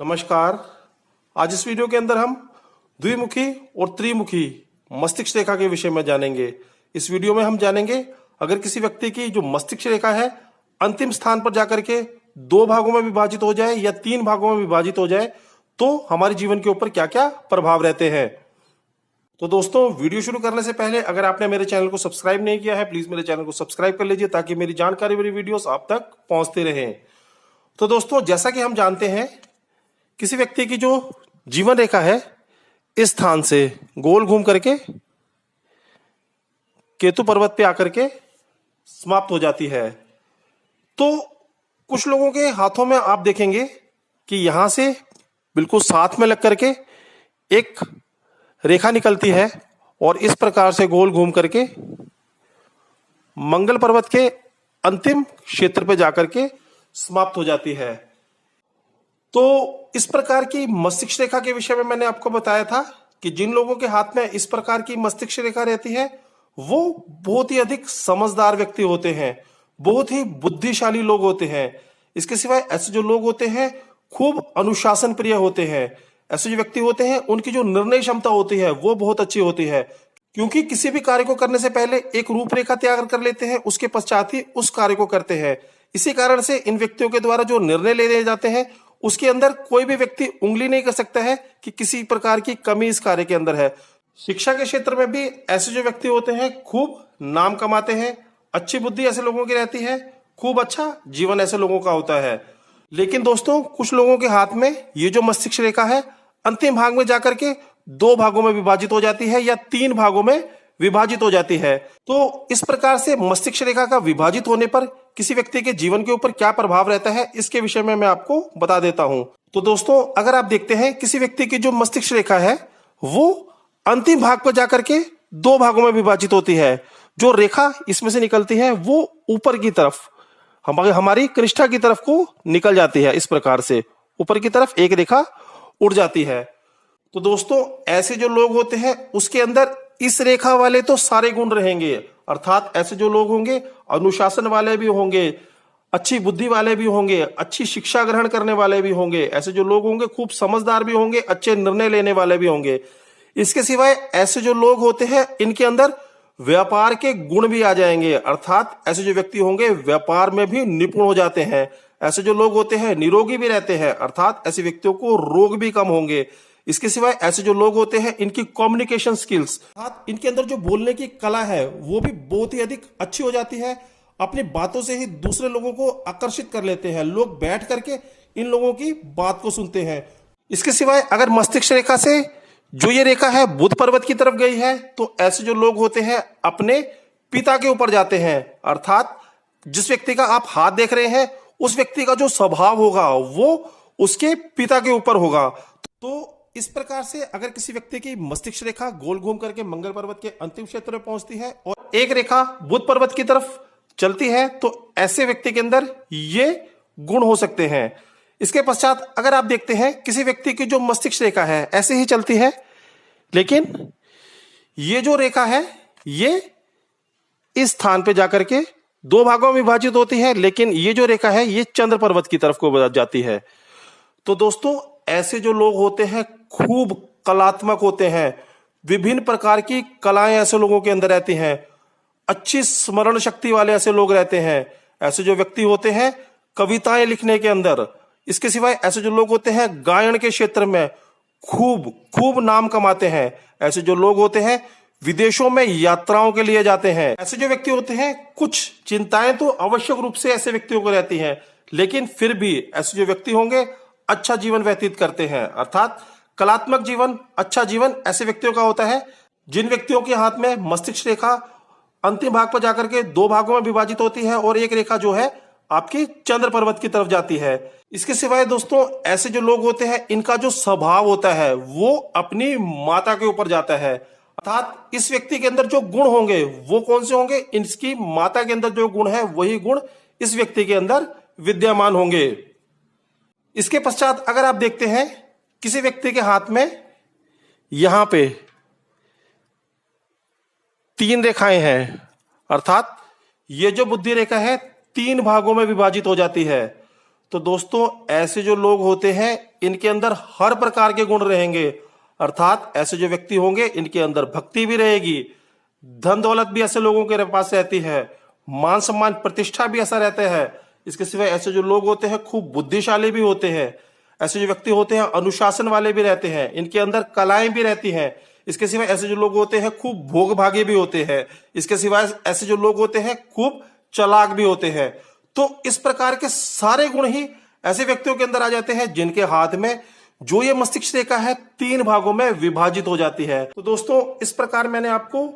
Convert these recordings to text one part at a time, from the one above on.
नमस्कार। आज इस वीडियो के अंदर हम द्विमुखी और त्रिमुखी मस्तिष्क रेखा के विषय में जानेंगे। इस वीडियो में हम जानेंगे अगर किसी व्यक्ति की जो मस्तिष्क रेखा है अंतिम स्थान पर जाकर के दो भागों में विभाजित हो जाए या तीन भागों में विभाजित हो जाए तो हमारे जीवन के ऊपर क्या क्या प्रभाव रहते हैं। तो दोस्तों, वीडियो शुरू करने से पहले अगर आपने मेरे चैनल को सब्सक्राइब नहीं किया है, प्लीज मेरे चैनल को सब्सक्राइब कर लीजिए ताकि मेरी जानकारी भरी वीडियोस आप तक पहुंचते रहें। तो दोस्तों, जैसा कि हम जानते हैं किसी व्यक्ति की जो जीवन रेखा है इस स्थान से गोल घूम करके केतु पर्वत पे आकर के समाप्त हो जाती है। तो कुछ लोगों के हाथों में आप देखेंगे कि यहां से बिल्कुल साथ में लग करके एक रेखा निकलती है और इस प्रकार से गोल घूम करके मंगल पर्वत के अंतिम क्षेत्र पे जाकर के समाप्त हो जाती है। तो इस प्रकार की मस्तिष्क रेखा के विषय में मैंने आपको बताया था कि जिन लोगों के हाथ में इस प्रकार की मस्तिष्क रेखा रहती है वो बहुत ही अधिक समझदार व्यक्ति होते हैं, बहुत ही बुद्धिशाली लोग होते हैं। इसके सिवाय ऐसे जो लोग होते हैं खूब अनुशासन प्रिय होते हैं। ऐसे जो व्यक्ति होते हैं उनकी जो निर्णय क्षमता होती है वो बहुत अच्छी होती है, क्योंकि किसी भी कार्य को करने से पहले एक रूपरेखा तैयार कर लेते हैं, उसके पश्चात ही उस कार्य को करते हैं। इसी कारण से इन व्यक्तियों के द्वारा जो निर्णय ले जाते हैं उसके अंदर कोई भी व्यक्ति उंगली नहीं कर सकता है कि किसी प्रकार की कमी इस कार्य के अंदर है। शिक्षा के क्षेत्र में भी ऐसे जो व्यक्ति होते हैं खूब नाम कमाते हैं, अच्छी बुद्धि ऐसे लोगों की रहती है, खूब अच्छा जीवन ऐसे लोगों का होता है। लेकिन दोस्तों, कुछ लोगों के हाथ में ये जो मस्तिष्क रेखा है अंतिम भाग में जाकर के दो भागों में विभाजित हो जाती है या तीन भागों में विभाजित हो जाती है। तो इस प्रकार से मस्तिष्क रेखा का विभाजित होने पर किसी व्यक्ति के जीवन के ऊपर क्या प्रभाव रहता है इसके विषय में मैं आपको बता देता हूं। तो दोस्तों, अगर आप देखते हैं किसी व्यक्ति की जो मस्तिष्क रेखा है वो अंतिम भाग पर जाकर के दो भागों में विभाजित होती है। जो रेखा इसमें से निकलती है वो ऊपर की तरफ हमारी कृष्ठा की तरफ को निकल जाती है। इस प्रकार से ऊपर की तरफ एक रेखा उड़ जाती है। तो दोस्तों, ऐसे जो लोग होते हैं उसके अंदर इस रेखा वाले तो सारे गुण रहेंगे, अर्थात ऐसे जो लोग होंगे अनुशासन वाले भी होंगे, अच्छी बुद्धि वाले भी होंगे, अच्छी शिक्षा ग्रहण करने वाले भी होंगे, ऐसे जो लोग होंगे खूब समझदार भी होंगे, अच्छे निर्णय लेने वाले भी होंगे। इसके सिवाय ऐसे जो लोग होते हैं इनके अंदर व्यापार के गुण भी आ जाएंगे, अर्थात ऐसे जो व्यक्ति होंगे व्यापार में भी निपुण हो जाते हैं। ऐसे जो लोग होते हैं निरोगी भी रहते हैं, अर्थात ऐसे व्यक्तियों को रोग भी कम होंगे। इसके सिवाय ऐसे जो लोग होते हैं इनकी कम्युनिकेशन स्किल्स, इनके अंदर जो बोलने की कला है वो भी बहुत ही अधिक अच्छी हो जाती है। अपनी बातों से ही दूसरे लोगों को आकर्षित कर लेते हैं, लोग बैठ करके इन लोगों की बात को सुनते हैं। इसके सिवाय अगर मस्तिष्क रेखा से जो ये रेखा है बुध पर्वत की तरफ गई है तो ऐसे जो लोग होते हैं अपने पिता के ऊपर जाते हैं, अर्थात जिस व्यक्ति का आप हाथ देख रहे हैं उस व्यक्ति का जो स्वभाव होगा वो उसके पिता के ऊपर होगा। तो इस प्रकार से अगर किसी व्यक्ति की मस्तिष्क रेखा गोल घूम करके मंगल पर्वत के अंतिम क्षेत्र में पहुंचती है और एक रेखा बुध पर्वत की तरफ चलती है तो ऐसे व्यक्ति के अंदर ये गुण हो सकते हैं। इसके पश्चात अगर आप देखते हैं किसी व्यक्ति की जो मस्तिष्क रेखा है ऐसे ही चलती है, लेकिन ये जो रेखा है ये इस स्थान पे जाकर के दो भागों में विभाजित होती है, लेकिन ये जो रेखा है ये चंद्र पर्वत की तरफ को जाती है। तो दोस्तों, ऐसे जो लोग होते हैं खूब कलात्मक होते हैं, विभिन्न प्रकार की कलाएं ऐसे लोगों के अंदर रहती हैं, अच्छी स्मरण शक्ति वाले ऐसे लोग रहते हैं। ऐसे जो व्यक्ति होते हैं कविताएं लिखने के अंदर, इसके सिवाय ऐसे जो लोग होते हैं गायन के क्षेत्र में खूब खूब नाम कमाते हैं। ऐसे जो लोग होते हैं विदेशों में यात्राओं के लिए जाते हैं। ऐसे जो व्यक्ति होते हैं कुछ चिंताएं तो आवश्यक रूप से ऐसे व्यक्तियों को रहती हैं, लेकिन फिर भी ऐसे जो व्यक्ति होंगे अच्छा जीवन व्यतीत करते हैं, अर्थात कलात्मक जीवन, अच्छा जीवन ऐसे व्यक्तियों का होता है जिन व्यक्तियों के हाथ में मस्तिष्क रेखा अंतिम भाग पर जाकर के दो भागों में विभाजित होती है और एक रेखा जो है आपकी चंद्र पर्वत की तरफ जाती है। इसके सिवाय दोस्तों, ऐसे जो लोग होते हैं इनका जो स्वभाव होता है वो अपनी माता के ऊपर जाता है, अर्थात इस व्यक्ति के अंदर जो गुण होंगे वो कौन से होंगे, इसकी माता के अंदर जो गुण है वही गुण इस व्यक्ति के अंदर विद्यमान होंगे। इसके पश्चात अगर आप देखते हैं किसी व्यक्ति के हाथ में यहां पे तीन रेखाएं हैं, अर्थात ये जो बुद्धि रेखा है तीन भागों में विभाजित हो जाती है। तो दोस्तों ऐसे जो लोग होते हैं इनके अंदर हर प्रकार के गुण रहेंगे, अर्थात ऐसे जो व्यक्ति होंगे इनके अंदर भक्ति भी रहेगी, धन दौलत भी ऐसे लोगों के पास रहती है, मान सम्मान प्रतिष्ठा भी ऐसा रहता है। इसके सिवाय ऐसे जो लोग होते हैं खूब बुद्धिशाली भी होते हैं, ऐसे जो व्यक्ति होते हैं अनुशासन वाले भी रहते हैं, इनके अंदर कलाएं भी रहती हैं। इसके सिवाय ऐसे जो लोग होते हैं खूब भोगभागी भी होते हैं। इसके सिवाय ऐसे जो लोग होते हैं खूब चालाक भी होते हैं। तो इस प्रकार के सारे गुण ही ऐसे व्यक्तियों के अंदर आ जाते हैं जिनके हाथ में जो ये मस्तिष्क रेखा है 3 भागों में विभाजित हो जाती है। तो दोस्तों इस प्रकार मैंने आपको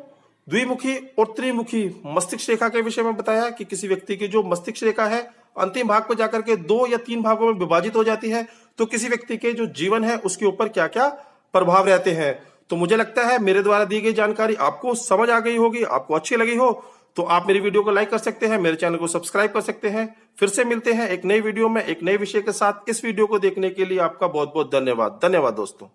द्विमुखी और त्रिमुखी मस्तिष्क रेखा के विषय में बताया कि किसी व्यक्ति की जो मस्तिष्क रेखा है अंतिम भाग पर जाकर के 2 या 3 भागों में विभाजित हो जाती है, तो किसी व्यक्ति के जो जीवन है उसके ऊपर क्या क्या प्रभाव रहते हैं। तो मुझे लगता है मेरे द्वारा दी गई जानकारी आपको समझ आ गई होगी, आपको अच्छी लगी हो तो आप मेरी वीडियो को लाइक कर सकते हैं, मेरे चैनल को सब्सक्राइब कर सकते हैं। फिर से मिलते हैं एक नई वीडियो में एक नए विषय के साथ। इस वीडियो को देखने के लिए आपका बहुत बहुत धन्यवाद। धन्यवाद दोस्तों।